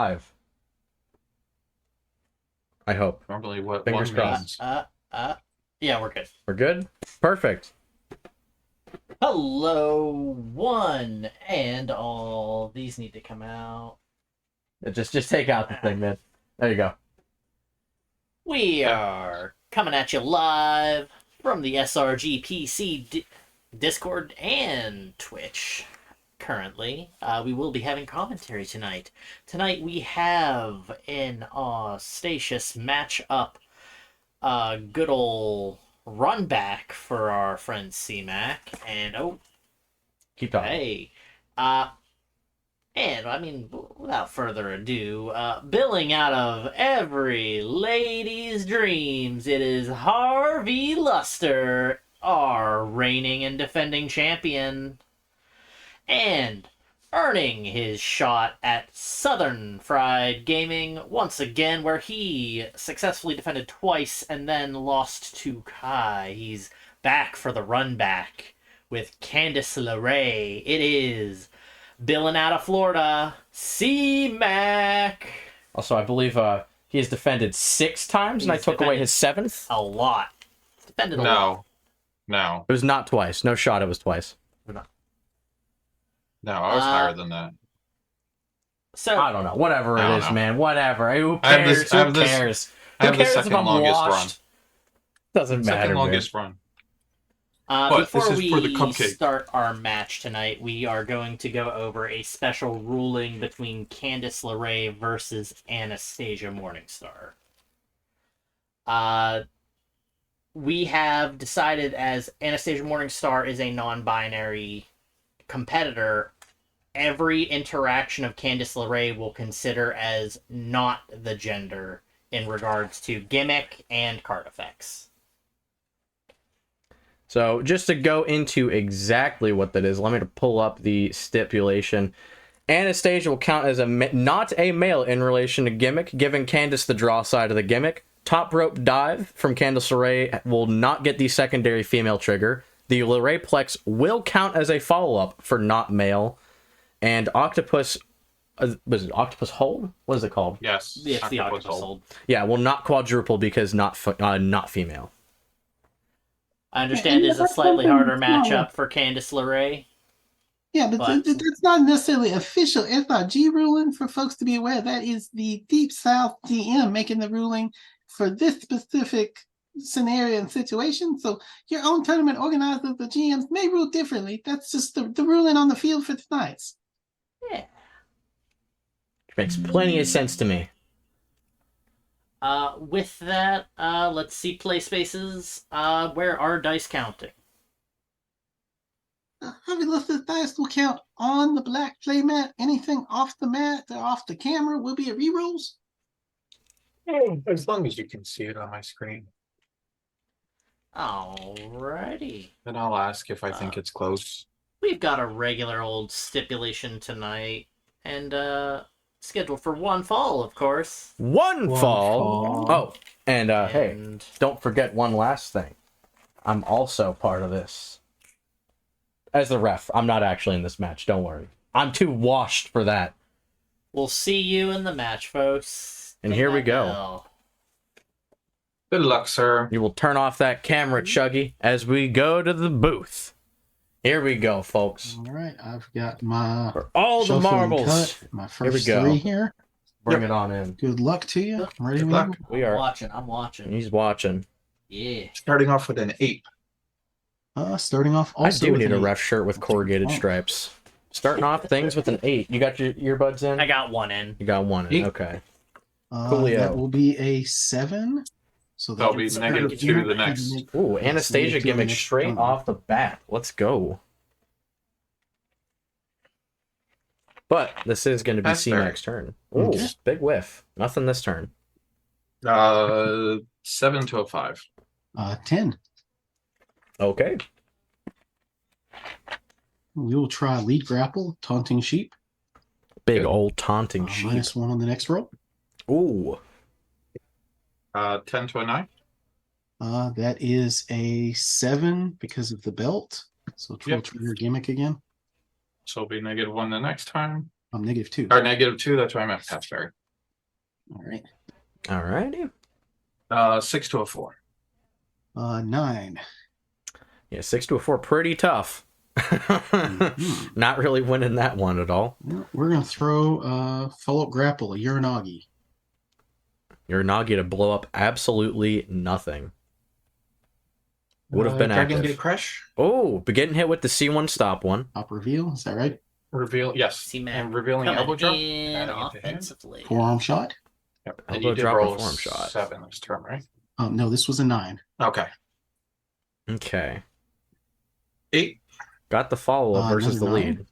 Five. I hope. Normally what Fingers one crossed. means. Yeah, we're good. We're good? Perfect. Hello, one and all. These need to come out. Just take out the thing, man. There you go. We are coming at you live from the SRG PC Discord and Twitch. Currently, we will be having commentary tonight. Tonight we have an auspicious matchup, good ol' run back for our friend CMac, and Keep talking. hey, and I mean, without further ado, billing out of every lady's dreams, it is Harvey Luster, our reigning and defending champion, and earning his shot at Southern Fried Gaming once again, where he successfully defended twice and then lost to Kai. He's back for the run back with Candice LeRae. It is billing out of Florida, CMac. Also, I believe he has defended 6 times, and I took away his 7th. A lot. Defended a lot. No. It was not twice. No shot, it was twice. No, I was higher than that. So I don't know. Whatever I it don't is, know. man. Whatever. Who I have cares? this- I have Who this- cares? I have Who the cares if second I'm longest run. washed? Doesn't matter, Second man. longest run. But before this is for the we cupcake. start our match tonight, we are going to go over a special ruling between Candice LeRae versus Anastasia Morningstar. We have decided, as Anastasia Morningstar is a non-binary competitor, every interaction of Candice LeRae will consider as not the gender in regards to gimmick and card effects. So, just to go into exactly what that is, let me pull up the stipulation. Anastasia will count as not a male in relation to gimmick, giving Candice the draw side of the gimmick. Top rope dive from Candice LeRae will not get the secondary female trigger. The LeRae Plex will count as a follow-up for not male. And Octopus... was it Octopus Hold? What is it called? Yes. It's the octopus hold. Yeah, will not quadruple because not female. I understand it's a slightly harder matchup for Candice LeRae. Yeah, but it's not necessarily official SRG ruling for folks to be aware. That is the Deep South GM making the ruling for this specific scenario and situation. So your own tournament organizers, the GMs, may rule differently. That's just the ruling on the field for tonight. Yeah. Makes plenty of sense to me. With that, let's see play spaces. Where are dice counting? Harvey Luster's dice will count on the black play mat. Anything off the mat or off the camera will be a rerolls. As long as you can see it on my screen. Alrighty. Then I'll ask if I think it's close. We've got a regular old stipulation tonight, and scheduled for one fall, of course. One fall. Oh, and hey, And don't forget one last thing. I'm also part of this. As the ref, I'm not actually in this match, don't worry. I'm too washed for that. we'll see you in the match, folks. And Ding here we that go. bell. Good luck, sir. You will turn off that camera, Chuggy, as we go to the booth. Here we go, folks. All right, I've got my For all the shuffle and marbles. cut, my Here we first go. 3 here. Bring it on in. Good luck to you. Ready? Good when luck. you- We are. I'm watching. He's watching. Yeah. Starting off with an 8. Starting off. I Also do with need a an ref shirt with corrugated Oh. stripes. Starting off things with an 8. You got your earbuds in? I got one in. You got one in. 8. Okay. Coolio. That will be a 7. So That'll be -2 the next. Ooh, Anastasia negative two gimmick next straight turn. off the bat. Let's go. But this is going to be That's fair. C-Mac's turn. Ooh, Okay. big whiff. Nothing this turn. 7 to a 5. 10. Okay. We will try lead grapple, taunting sheep. Big Good. old taunting sheep. -1 on the next roll. Ooh. 10 to a 9. That is a 7 because of the belt. So 12 Yep. trigger gimmick again. So it'll be -1 the next time. I'm -2. Or -2. That's why I'm at pass Barry. All right. Alrighty. 6 to a 4. 9. Yeah, 6 to a 4, pretty tough. Not really winning that one at all. Well, we're gonna throw follow-up grapple, a Uranagi. Uranagi to blow up absolutely nothing. Would have been Dragon active. Gate Crash. Oh, but getting hit with the C1 stop one. Top reveal, is that right? Reveal, yes. CMac And revealing coming elbow drop. in adding it to hand. offensively. Forearm shot. Yep. Elbow And you did drop roll and forearm shot. 7 this turn, right? No, this was a 9. Okay. Okay. 8. Got the follow-up versus the another lead.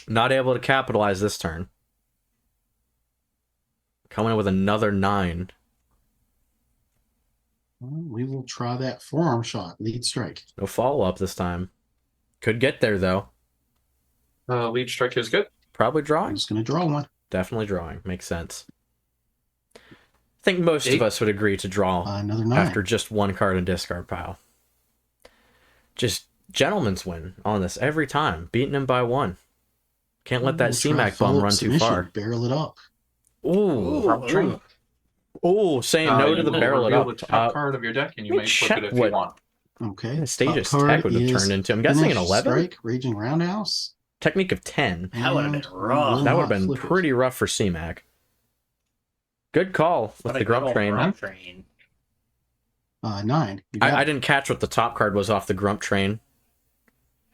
Not able to capitalize this turn. Coming in with another 9. Well, we will try that forearm shot, lead strike. No follow-up this time. Could get there, though. Lead strike is good. Probably I'm drawing. just gonna draw one. Definitely drawing. Makes sense. I think most 8. of us would agree to draw Another 9. after just one card in discard pile. Just gentleman's win on this every time. Beating him by 1. Can't let that We'll try CMac bum follow-up run too submission, far. Barrel it up. Ooh. Drop train. Ooh, saying no to You the will barrel it reveal up. the top card of your deck, and you let me may flip it check if what- you want. Okay. Stages top card tech would have is turned into. I'm guessing an Finish 11? Strike, Raging Roundhouse. Technique of 10. That would have been and rough. will That would have not been flip it. pretty rough for CMac. Good call with What the a good Grump old Train. Grump Train. 9. You got I it. didn't catch what the top card was off the Grump Train.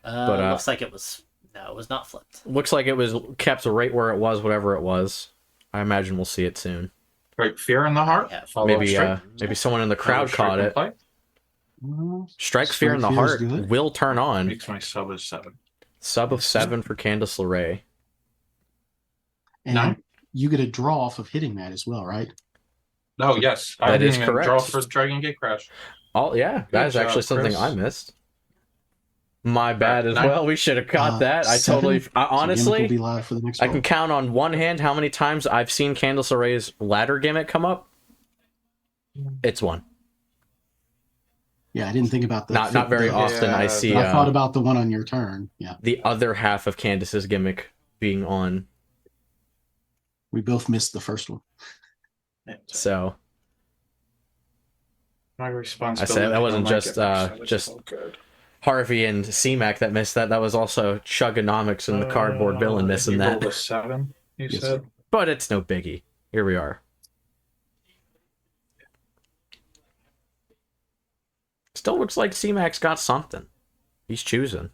But, Looks like it was. No, it was not flipped. Looks like it was kept right where it was, whatever it was. I imagine we'll see it soon. Right, Fear in the Heart. Yeah. Follow Maybe strike. maybe someone in the crowd Strike caught and it. play. Strike Fear in the Fear is Heart good. will turn on. Makes my sub is 7. Sub of 7 for Candice LeRae. And 9. you get a draw off of hitting that as well, right? Oh, yes. That I is didn't even correct. draw for Dragon Gate Crash. Oh, yeah. That is job, actually something Chris. I missed. My bad as 9. well. We should have caught that. I 7. totally... So Gimmick will honestly... be live for the next I roll. can count on one hand how many times I've seen Candice LeRae's ladder gimmick come up. It's one. Yeah, I didn't think about the Not very the- often I Yeah, see I thought about the one on your turn. Yeah, the other half of Candice's gimmick being on. we both missed the first one. So My responsibility. I said that wasn't on my just, gimmicks, so it's just- all good. Harvey and CMac that missed that. That was also Chugonomics and the cardboard villain missing you that. rolled a 7, you Yes, said? But it's no biggie. Here we are. Still looks like CMac's got something. He's choosing.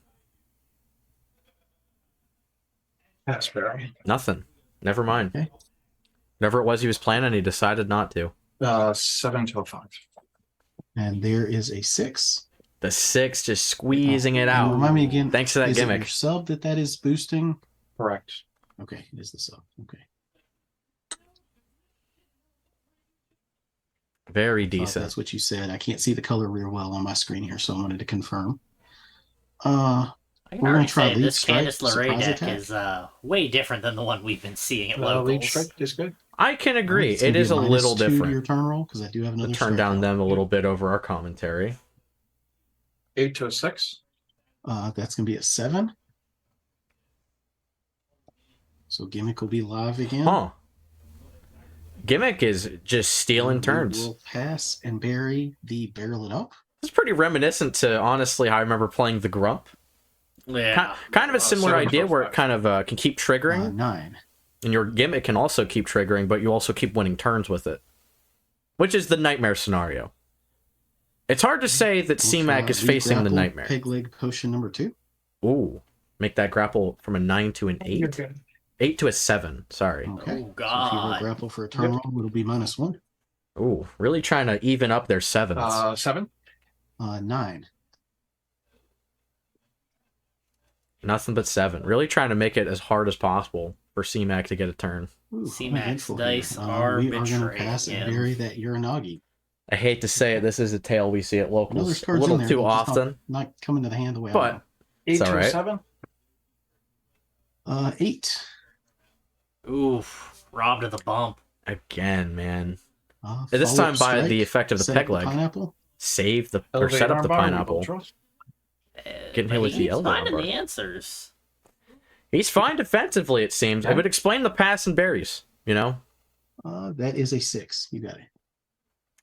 That's very. Nothing. Never mind. Okay. Whatever it was he was planning, he decided not to. 7 to a 5. And there is a 6. The 6 just squeezing it And out. remind me again. Thanks to that is it gimmick. your sub that is boosting? Correct. Okay, it is the sub. Okay. Very Thought decent. That's what you said. I can't see the color real well on my screen here, so I wanted to confirm. I can We're gonna already try say lead this strike, Candice LeRae surprise deck attack. is way different than the one we've been seeing at Lead locals. strike is good. I can agree. It's gonna It be is a little -2 to your different. turn roll because I do have To another. turn strike down roll. them a little bit over our commentary. 8 to a 6. That's gonna be a 7. So gimmick will be live again. Huh. Gimmick is just stealing And we turns. will pass and bury the barrel it up. It's pretty reminiscent to, honestly, how I remember playing the Grump. Yeah. Kind of a similar 7 idea to where it 5. kind of can keep triggering, 9. and your gimmick can also keep triggering, but you also keep winning turns with it. Which is the nightmare scenario. It's hard to say that We'll CMac try is lead facing the grapple, nightmare. Peg leg potion number 2. Ooh. Make that grapple from a 9 to an You're 8. good. 8 to a 7, sorry. Okay. Oh, So if you roll God. grapple for a turn roll, it'll be -1. Ooh, really trying to even up their 7s. 7. 9. Nothing but 7. Really trying to make it as hard as possible for CMac to get a turn. Ooh, C-Mac's I'm eventful dice here. are We are going to betraying pass and him. bury that Uranagi. I hate to say it, this is a tale we see at Another locals a card's little in there, too but just often. Not coming to the hand the way I But want. 8 It's to a alright. 7. 8. Oof. Robbed of the bump. Again, man. This Follow-up time by strike, the effect of the set peg up the leg. pineapple. Save the, or Elevate set up the armbar, pineapple. revolt draws. Getting hit But with he the keeps elbow finding bar. the answers. He's fine defensively, it seems. It would explain the pass and berries, you know? That is a 6. You got it.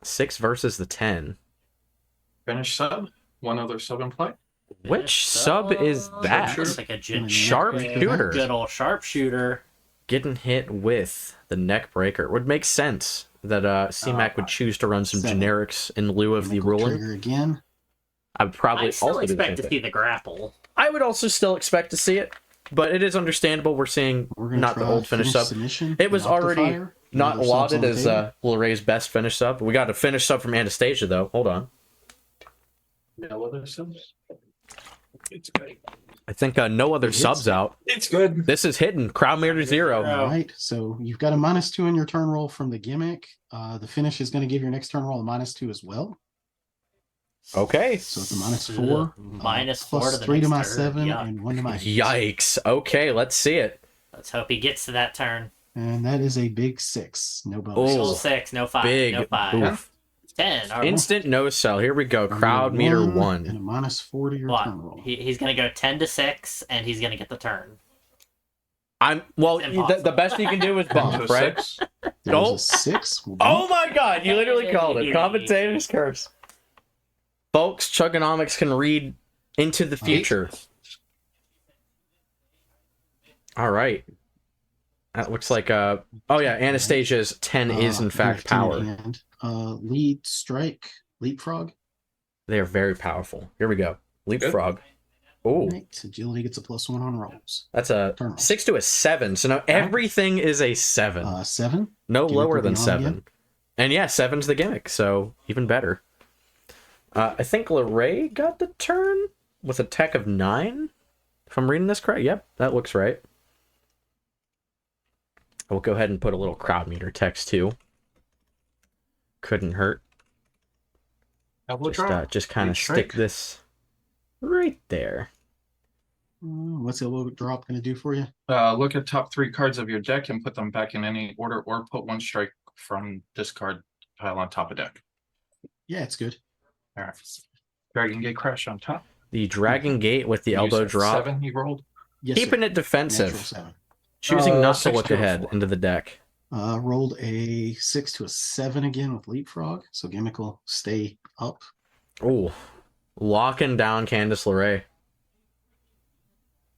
6 versus the 10. Finish sub. One other sub in play. Which sub is that? Looks like a Sharpshooter. Good old sharpshooter. Getting hit with the neck breaker. Would make sense that CMac would choose to run some 7. generics in lieu of the ruling. Trigger again. I would probably I still also do the expect same to thing. see the grapple. I would also still expect to see it, but it is understandable. We're seeing We're gonna not the try old finish sub. submission, It was knock the already fire, not another subs on lauded the as table. Loray's best finish sub. We got a finish sub from Anastasia, though. Hold on. No other subs. It's good. I think no other It's- subs out. It's good. This is hidden. Crowd meter 0. All right, so you've got a -2 in your turn roll from the gimmick. The finish is going to give your next turn roll a -2 as well. Okay. So it's a -4. -4 plus to the 3 to my next turn. 7 Yuck. and 1 to my 8. Yikes. Okay, let's see it. Let's hope he gets to that turn. And that is a big 6. No Oh, bonus. Full 6, no 5, Big no 5. oof. 10. All right. Instant no sell. Here we go. Crowd meter And 1. a -4 to your What? turn roll. He's going to go 10 to 6, and he's going to get the turn. Well, It's the impossible. best you can do is bump, To a right? 6. There's Oh. a 6. We'll Oh bump. my god, you literally called it. Commentator's curse. Folks, Chugonomics can read into the future. All right. That looks like oh yeah, Anastasia's 10 is in fact you have 10 power. in hand. Lead, strike, leapfrog. They are very powerful. Here we go. Leapfrog. Oh, Right. Agility gets a +1 on rolls. that's a Turn roll. 6 to a 7. So now everything is a 7. 7. No gimmick lower will be than on 7. again. And yeah, 7's the gimmick, so even better. I think Loray got the turn with a tech of 9. If I'm reading this correct. Yep, that looks right. We'll go ahead and put a little crowd meter text too. Couldn't hurt. Double drop. Just kind of Big stick strike. this right there. What's the low drop going to do for you? Look at top 3 cards of your deck and put them back in any order, or put 1 strike from discard pile on top of deck. Yeah, it's good. All right. Dragon Gate Crash on top. The Dragon Gate with the You elbow said drop. 7 you rolled. Yes, Keeping sir. it defensive. Natural 7. Choosing not to 6 look to a ahead 4. into the deck. Rolled a 6 to a 7 again with leapfrog, so gimmick will stay up. Ooh. Locking down Candice LeRae.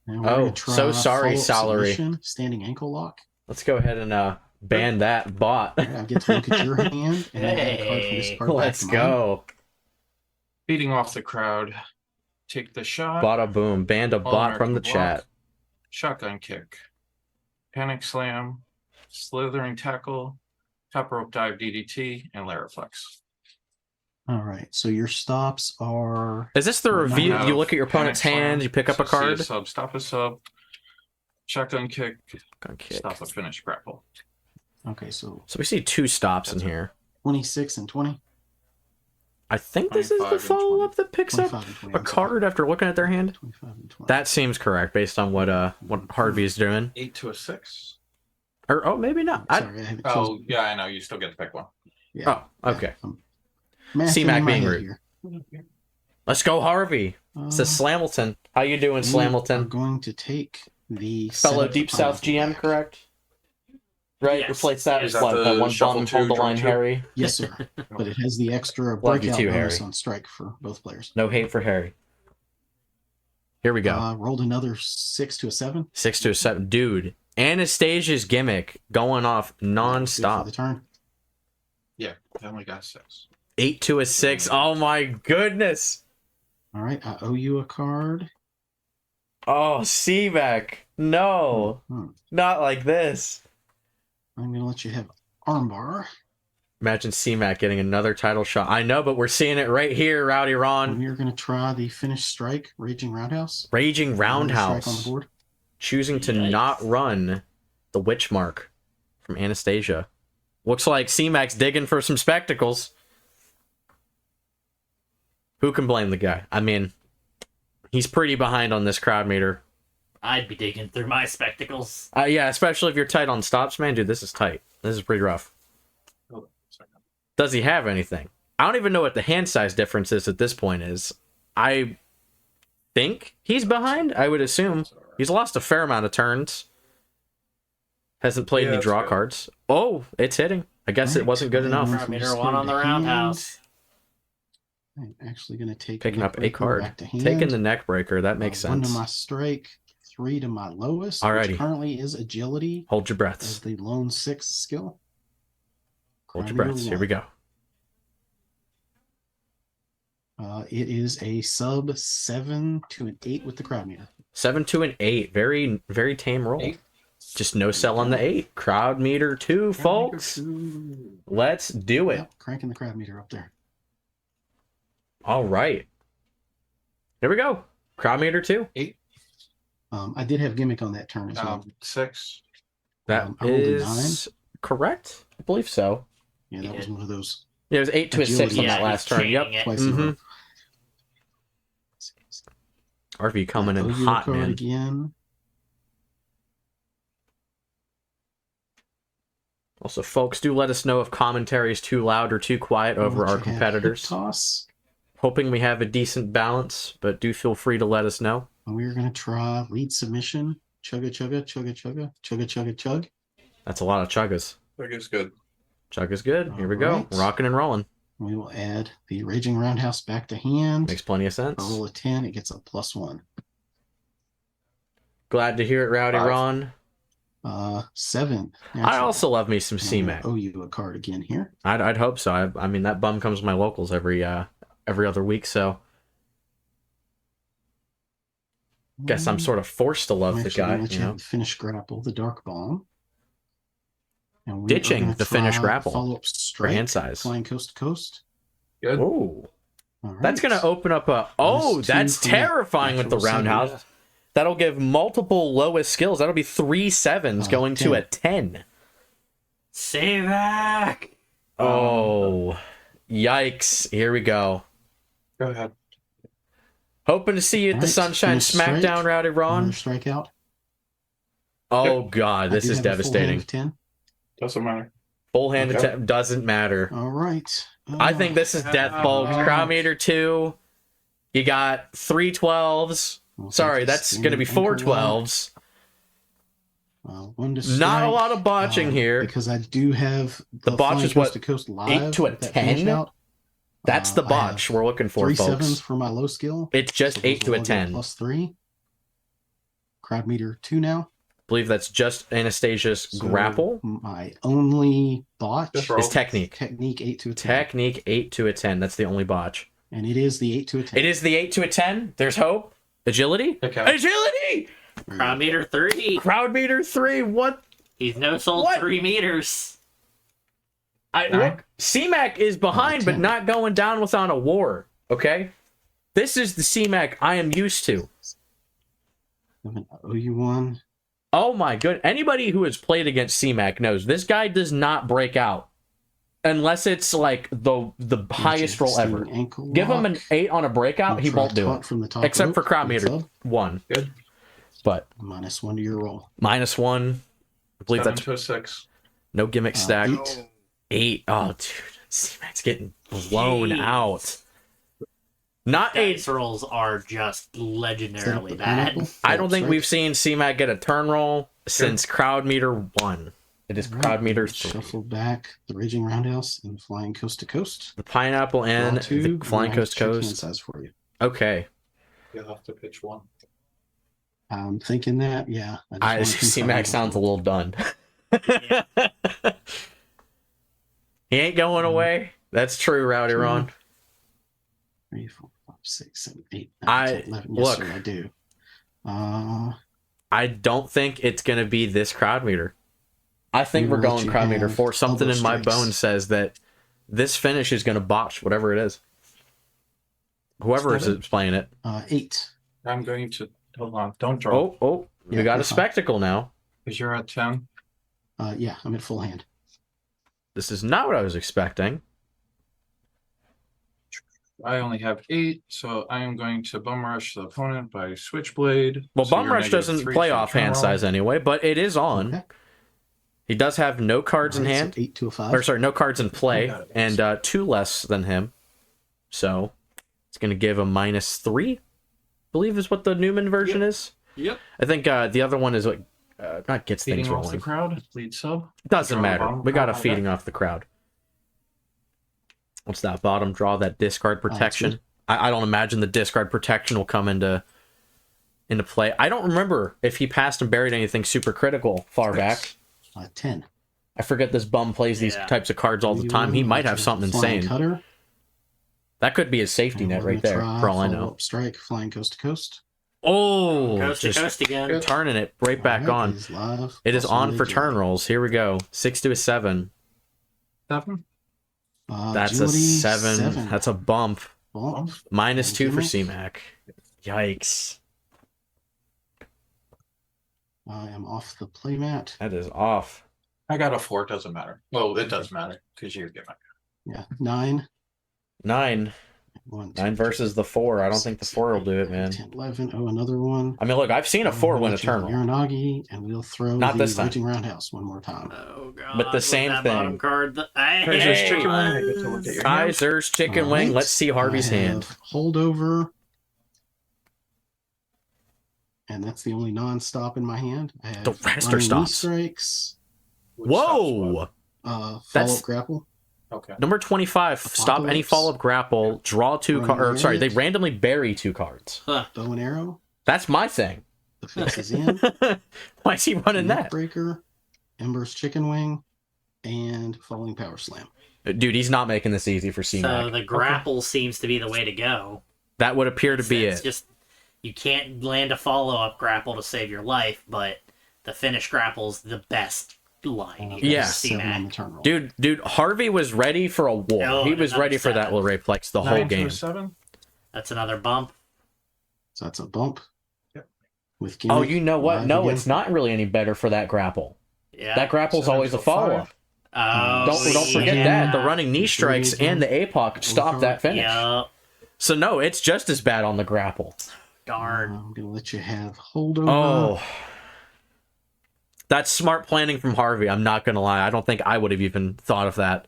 And we're Oh, gonna try so sorry, follow-up Salary. submission, standing ankle lock. Let's go ahead and ban that bot. I get to look at your hand and add a card from this card back Let's to mine. go. Beating off the crowd. Take the shot. Bada boom. Banned a bot from the All-American chat. block, Shotgun kick. Panic slam. Slithering tackle. Top rope dive DDT. And Lariflex. All right, so your stops are Is this the No, review? no. You look at your opponent's Panic slam, hand, you pick up a CC card? sub. Stop a sub. Shotgun kick. Gun kick. Stop a finish grapple. okay. So So we see 2 stops in here. 26 and 20, I think this is 25 the and follow-up that picks up 25 and 20. a card after looking at their hand. 25 and 20. That seems correct based on what Harvey is doing. 8 to a 6. Or oh, maybe not. Sorry, I have it closed. Oh, yeah, I know. You still get to pick one. Yeah, Oh, okay. I'm mathing CMac in my being head rude. here. Let's go, Harvey. It's a Slamilton. How you doing, We are Slamilton? going to take the Fellow setup Deep pile South GM, back. correct? Right, Yes. replace that Is with that what? the That one shuffle bum, two, hold the draw line, two? Harry. Yes, sir. But it has the extra Love you breakout too, bonus Harry. on strike for both players. No hate for Harry. Here we go. Rolled another 6 to a 7. 6 to a 7. Dude, Anastasia's gimmick going off Good for non-stop. the turn. Yeah, I only got 6. 8 to a 6. Oh my goodness. All right, I owe you a card. Oh, CMac. No, Hmm. not like this. I'm going to let you have armbar. Imagine CMac getting another title shot. I know, but we're seeing it right here, Rowdy Ron. We're going to try the finish strike, Raging Roundhouse. Raging Strike on the Roundhouse. board. Choosing to Yikes. not run the witch mark from Anastasia. Looks like CMac's digging for some spectacles. Who can blame the guy? I mean, he's pretty behind on this crowd meter. I'd be digging through my spectacles. Yeah, especially if you're tight on stops, man. Dude, this is tight. This is pretty rough. Hold on a second. Does he have anything? I don't even know what the hand size difference is at this point is. I think he's behind, I would assume. It's all right. He's lost a fair amount of turns. Hasn't played any that's draw good. cards. Oh, it's hitting. I guess it wasn't good enough. Crowd meter 1 on the roundhouse. I'm actually going to take Picking up a neck breaker card. back to hand. Taking the neck breaker. That makes 1 sense. to my strike, 3 to my lowest, Alrighty. which currently is agility Hold your as breaths. the lone 6 skill. Hold your Crowd meter breaths. Here we 1. go. It is a sub 7 to an 8 with the crowd meter. 7 to an 8. Very, very tame roll. 8. Just no sell on the 8. Crowd meter 2, folks. Let's do it. Yep, cranking the crowd meter up there. All right. Here we go. Crowd meter 2. 8. I did have gimmick on that turn as well. 6. That I rolled a is correct. I believe so. Yeah, that was one of those. Yeah, it was 8 to a 6 Agility. on that Yeah, last he's turn. Yep. chaining it. Twice in a row. Harvey coming in OU hot, card man. Again. Also, folks, do let us know if commentary is too loud or too quiet over What our you have, hip competitors. Toss. Hoping we have a decent balance, but do feel free to let us know. And we're going to try lead submission. Chugga, chugga, chugga, chugga, chugga, chugga, chug. That's a lot of chuggas. That is good. Chug is good. Here we go. Alright. Rocking and rolling. We will add the Raging Roundhouse back to hand. Makes plenty of If I sense. roll a 10, it gets a +1. Glad to hear it, Rowdy 5. Ron. 7. I natural. also love me some And I'm gonna CMac. owe you a card again here. I'd hope so. I mean, that bum comes to my locals every other week, so guess I'm sort of forced to love the Actually, guy. let You you know, have the finish grapple, the Dark Bomb. And we Ditching are gonna the finish try grapple follow-up for strike, hand size. flying coast to coast. Good. Oh, All right. that's gonna open up a. Oh, Minus 2 that's from terrifying with the natural roundhouse. savings. That'll give multiple lowest skills. That'll be 3 sevens going to 10. a 10. CMac! Oh, yikes! Here we go. Go ahead. Hoping to see you at the Alright, Sunshine finish strike. Smackdown, Rowdy Ron. Another strikeout. Oh God, I this do is have a full hand devastating. of 10. Doesn't matter. Full hand Okay. attempt doesn't matter. All right. I think this is death, folks. Crowd meter 2. You got 3 12s. We'll Sorry, take that's the going to be 4 ankle lock. 12s. 1 to Not a strike, lot of botching here. because I do have The botch flying is what, coast to coast live 8 to a with that finish 10? out. That's the I botch have we're looking for, 3 folks. sevens for my low skill. It's just So 8 those to will a all get 10. +3. Crowd meter 2 now. Believe that's just Anastasia's So grapple. My only botch Just roll. Is technique. technique 8 to a 10. Technique 8 to a 10. That's the only botch. And it is the 8 to a 10. It is the 8 to a 10. There's hope. Agility? Okay. Agility! Crowd meter 3. Crowd meter 3. What? He's no sold What? 3 meters. Look, CMac is behind, but 10. not going down without a war. Okay? This is the CMac I am used to. I'm going to owe you one. Oh my good. Anybody who has played against CMac knows this guy does not break out. Unless it's like the highest roll ever. Ankle Give him lock. an 8 on a breakout, We'll he try won't do taunt it. from the top Except rope for crowd with meter sub. 1. Good. But -1 to your roll. -1. I believe 7 that's to a 6. no gimmick stack. 8. 8. Oh, dude. CMac's getting blown Jeez. out. Not a. Dice rolls are just Set up legendarily the bad. pineapple. I don't think Strike. we've seen CMac get a turn roll since crowd meter 1. It is All right, crowd meter 3. Shuffle back the Raging Roundhouse and Flying Coast to Coast. The pineapple and Draw 2, the and flying I have coast to check hand coast. size for you. Okay. You'll have to pitch 1. I'm thinking that, yeah. I just wanna CMac confirm. sounds a little done. He ain't going away. That's true, Rowdy True. Ron. 3, 4, 5, 6, 7, 8, I- 9, 10, 11. Yes, look. sir, I do. I don't think it's going to be this crowd meter. I think We we're will let going you crowd meter have 4. Something elbow in my strikes. bones says that this finish is going to botch whatever it is. Whoever is 7. playing it. 8. I'm going to hold on. Don't draw. Oh, we Yeah, got a you're fine. spectacle now. Because you're at 10. Yeah, I'm at full hand. This is not what I was expecting. I only have 8, so I am going to bum rush the opponent by Switchblade. Well, So Bum you're Rush -3 doesn't to play your off turn hand roll. size anyway, but it is on. Okay. He does have no cards in Alright, so hand. 8 to a 5. Or sorry, no cards in play, got it. and 2 less than him. So it's going to give a -3, I believe is what the Newman version is. Yep. I think the other one is like not gets Feeding things off the rolling. crowd, lead sub. Doesn't Draw the matter. bottom We got a card. feeding off the crowd. What's that bottom draw? That discard protection. good. I don't imagine the discard protection will come into play. I don't remember if he passed and buried anything super critical far back. 10. I forget this bum plays these Yeah. types of cards all the time. He might have something Flying insane. Cutter. That could be his safety And net we're right gonna there, try for all I know. follow-up strike, flying coast to coast. Oh, Coast to just coast again. turning it right back Alright, on. It is live. It is Also on for agility. turn rolls. Here we go. 6 to a 7. 7. That's Agility, a 7. That's a bump. Bump. -2 for Gimmick. CMac. Yikes. I am off the playmat. That is off. I got a 4. Doesn't matter. Well, it does matter because you're giving. Yeah, 9. 9. 1, 9 versus the 4. I don't think the 4 will do it, man. 10, 11. Oh, another one. I mean, look, I've seen a 4 win a turn roll. Uranagi, and we'll throw Not the this time. Raging Roundhouse one more time. Oh god. But the what's same that thing. Bottom card. Kaiser's chicken wing. I get to look at your hand. Kaiser's chicken All wing. right. Let's see Harvey's I have hand. Holdover. And that's the only non-stop in my hand. I have The rest are running knee stops. strikes. Which stops Whoa! Follow-up That's- grapple. what? Okay. Number 25. Stop any Apocalypse. follow-up grapple. Draw 2 cards. Or, sorry, they randomly bury 2 cards. Bow and arrow. That's my thing. The fix is in. Why is he running that? Neckbreaker. Ember's chicken wing. And falling power slam. Dude, he's not making this easy for So CMac. the grapple seems to be the way to go. That would appear to be It's it. just you can't land a follow-up grapple to save your life, but the finish grapple's the best line. You can Yeah. see 7 on that. the turn roll. Dude, Harvey was ready for a war. Oh, He was another ready for that 7. little Rayplex the whole 9 to game. a 7. That's another bump. So that's a bump. Yep. With Oh, gimmick, you know what? live No, again. it's not really any better for that grapple. Yeah. That grapple's 7 always to a a follow-up. 5. Oh, Don't forget yeah. that. The running knee strikes and the APOC stop that finish. Yup. So no, it's just as bad on the grapple. Darn. I'm gonna let you have holdover. Oh. That's smart planning from Harvey. I'm not going to lie. I don't think I would have even thought of that.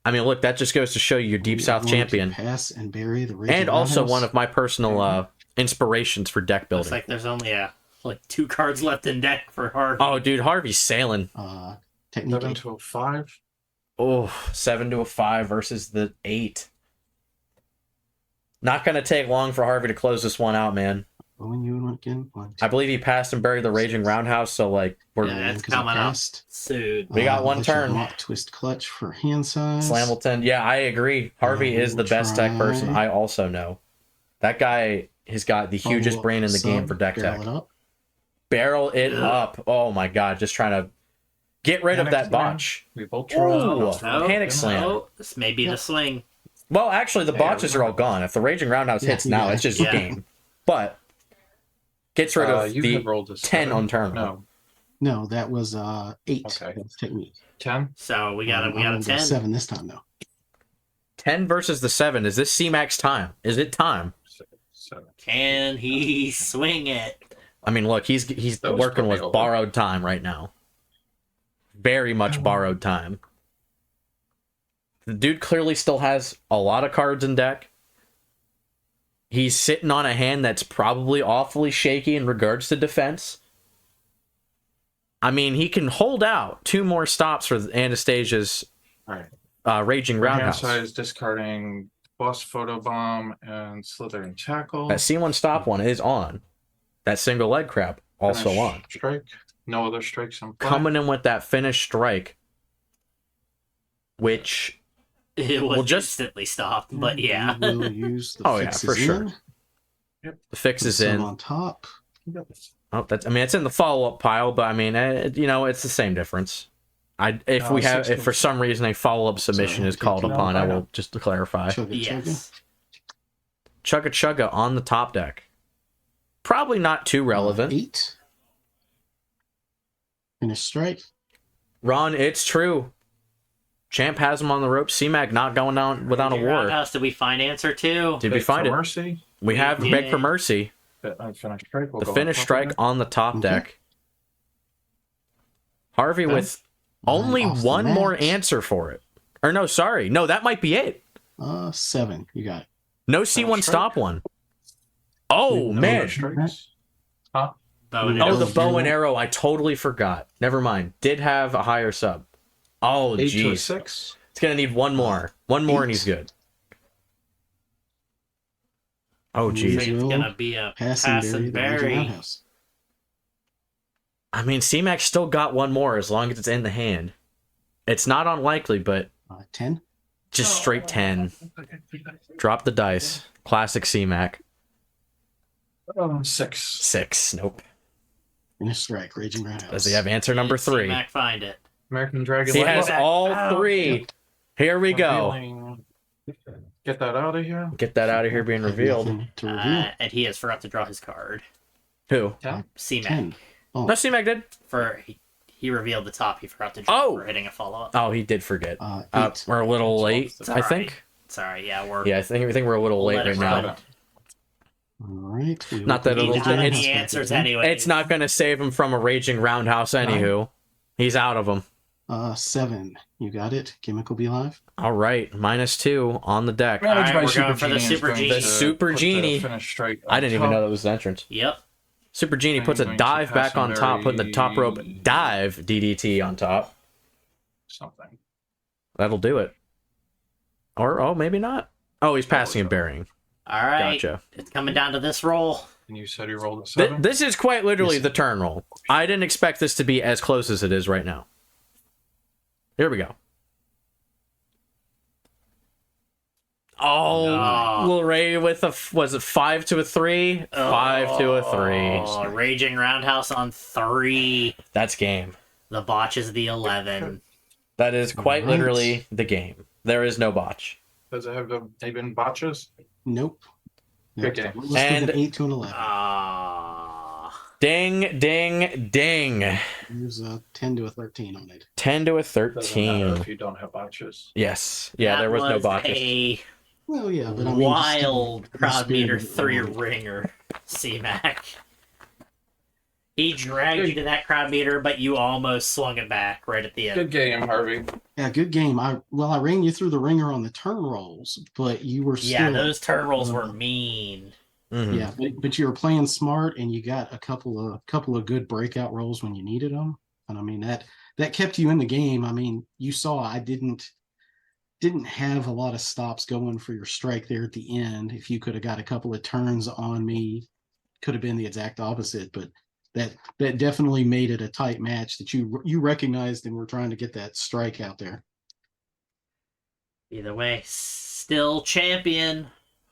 I mean, look, that just goes to show you your Deep We are South going to champion. Pass and bury the Raging And also Roundhouse. one of my personal inspirations for deck Looks building. like there's only like 2 cards left in deck for Harvey. Oh, dude, Harvey's sailing. Technique. 7 to a 5. Oh, 7 to a 5 versus the 8. Not going to take long for Harvey to close this one out, man. When you again. 1, 2, I believe he passed and buried the Raging Roundhouse, so like we're Yeah. That's 'cause I coming up. passed. Soon. We got one let you turn. Mock twist clutch for hand size. Slamilton. Yeah, I agree. Harvey is the we'll best tech person try. I also know. That guy has got the hugest Follow-up brain in the game sub, for deck barrel tech. it up. Barrel it Ugh. up. Oh my god, just trying to get rid of that botch. We both Ooh. draw. Panic slam. Oh, this may be the swing. Well, actually, the Yeah, botches are all gone. If the Raging Roundhouse Yeah, hits now, yeah. it's just Yeah. game. But gets rid of You the had rolled a 10 7. on turn. No, No, that was 8. Okay. That's technique. 10. So we got I a 10. 7 this time though. 10 versus the 7. Is this C-Max time? Is it time? 7. Can he swing it? I mean, look, he's That was working with probably over. borrowed time right now. Very much borrowed time. The dude clearly still has a lot of cards in deck. He's sitting on a hand that's probably awfully shaky in regards to defense. I mean, he can hold out 2 more stops for Anastasia's All right. Raging Hand Roundhouse. size discarding boss photo bomb and slithering tackle. That C1 stop one is on. That single leg crap also Finish on. Strike. No other strikes on play. Coming in with that finish strike, which It was Well, just- instantly stopped, but yeah. We will use the Oh, yeah, fixes for sure. in, the fix put is some in. on top. Oh, that's. I mean, it's in the follow-up pile, but I mean, it's the same difference. If for some reason a follow-up submission So, is called no, upon, I I know. will just clarify. Chugga chugga. Yes. Chugga Chugga on the top deck. Probably not too relevant. 8. Finish strike. Ron, it's true. Champ has him on the ropes. CMac not going down without a war. Roundhouse, did we find answer 2? Did we Beg find for it? Mercy. We have We Beg for did. Mercy. Finish strike. Will The go on finish top of strike it. on the top Mhm. deck. Harvey Okay. with only Off the one more mat. answer for it. Or no, sorry. No, that might be it. 7. You got it. No C1 strike. stop one. Oh, No, man. Strikes. Huh? Bow and Oh, Oh, arrow. the bow and arrow. I totally forgot. Never mind. Did have a higher sub. Oh, 8 to a jeez. 6. It's going to need one more. One more and he's good. Oh, So jeez. it's gonna be a pass and the Raging bury. Roundhouse. I mean, CMac still got one more as long as it's in the hand. It's not unlikely, but 10. just straight 10. Drop the dice. Classic CMac. 6. 6. Nope. Finish strike, Raging Roundhouse. Does he have answer number Did 3? CMac find it. American Dragon. He Light has Up. all 3. Here we go. Revealing- Get that out of here. Get that out of here being Have revealed. nothing to reveal. And he has forgot to draw his card. Who? 10. CMac. 10. Oh, No, CMac did. He revealed the top. He forgot to draw Oh! for hitting a follow-up. Oh, he did forget. 8. We're a little late, It's I all think. Sorry, yeah, we're... Yeah, I think we're a little We'll late let it right now. run. All right. we Not will that put it'll He the do had roundhouse the back answers in. anyway. It's not going to save him from a raging roundhouse, anywho. He's out of them. 7. You got it. Gimmick will be live. All right, -2 on the deck. All right, Managed by we're Super going for the Genie is Super going Genie. to The Super put Genie. finish straight I didn't even on know top. that was the entrance. Yep. Super Genie puts a I'm going to dive back pass on and top, putting the top rope bury- dive DDT on top. Something. That'll do it. Or, oh, maybe not. Oh, he's passing and burying. All right. Gotcha. It's coming down to this roll. And you said he rolled a 7? This is quite literally Yes, the turn roll. I didn't expect this to be as close as it is right now. Here we go. Oh, No. Lil Ray with a, was it 5 to a 3? 5 to a 3. Oh, Raging Roundhouse on 3. That's game. The botch is the 11. That is quite Right. literally the game. There is no botch. Does it have even botches? Nope. Good game. Let's And- give it 8 to an 11. Ah. Ding, ding, ding. There's a 10 to a 13 on it. 10 to a Doesn't matter 13. if you don't have botches. Yes. Yeah, That there was no botches. A Well, yeah, but I mean, wild still, crowd meter spirit of it. 3 ringer, C-Mac. He dragged you to that crowd meter, but you almost swung it back right at the end. Good game, Harvey. Yeah, good game. I ran you through the ringer on the turn rolls, but you were still Yeah, those turn rolls were mean. Mhm. Yeah, but you were playing smart, and you got a couple of good breakout rolls when you needed them, and I mean that kept you in the game. I mean, you saw I didn't have a lot of stops going for your strike there at the end. If you could have got a couple of turns on me, could have been the exact opposite. But that definitely made it a tight match that you recognized and were trying to get that strike out there. Either way, still champion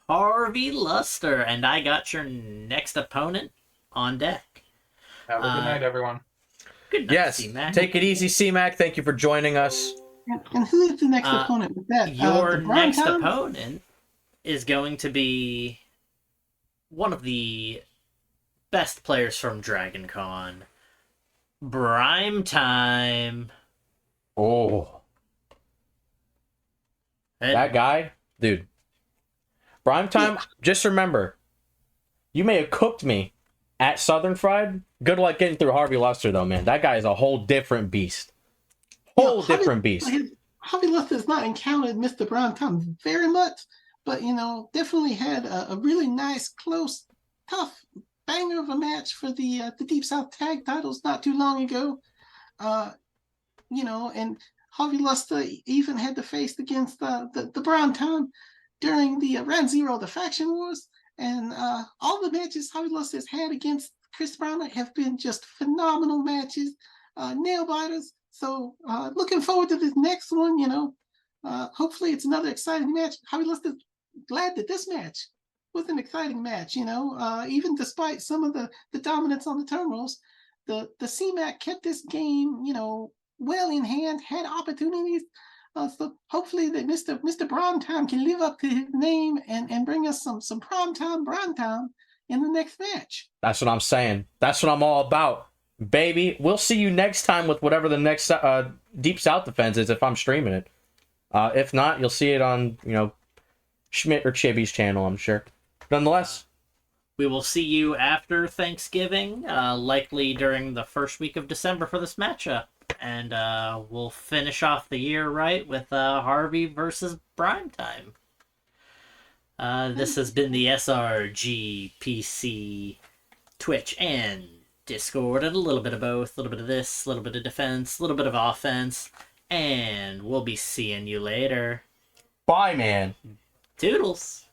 Harvey Luster, and I got your next opponent on deck. Have a good night, everyone. Good night, Yes. C-Mac. Take it easy, C-Mac. Thank you for joining us. And who is the next Uh, opponent with that? Your the Brown next Town? opponent is going to be one of the best players from Dragon Con. Brime Time. Oh. That guy, dude. Prime time, just remember, you may have cooked me at Southern Fried. Good luck getting through Harvey Luster, though, man. That guy is a whole different beast. Whole Yeah, different beast. Harvey Luster has not encountered Mr. Brown Tom very much, but definitely had a really nice, close, tough banger of a match for the Deep South Tag titles not too long ago. And Harvey Luster even had to face against the Brown Tom during the Round Zero, the Faction Wars, and all the matches Harvey Luster has had against Chris Brown have been just phenomenal matches, nail biters. So looking forward to this next one. Hopefully it's another exciting match. Harvey Luster's glad that this match was an exciting match. Even despite some of the dominance on the terminals, the CMac kept this game, well in hand, had opportunities. So hopefully that Mr. Brown can live up to his name and bring us some prime time Brown in the next match. That's what I'm saying. That's what I'm all about. Baby, we'll see you next time with whatever the next Deep South defense is if I'm streaming it. If not, you'll see it on, Schmidt or Chibi's channel, I'm sure. Nonetheless, We will see you after Thanksgiving, likely during the first week of December for this matchup. And we'll finish off the year right with Harvey versus Prime Time. This has been the SRG PC, Twitch, and Discord, and a little bit of both. A little bit of this, a little bit of defense, a little bit of offense. And we'll be seeing you later. Bye, man. Toodles.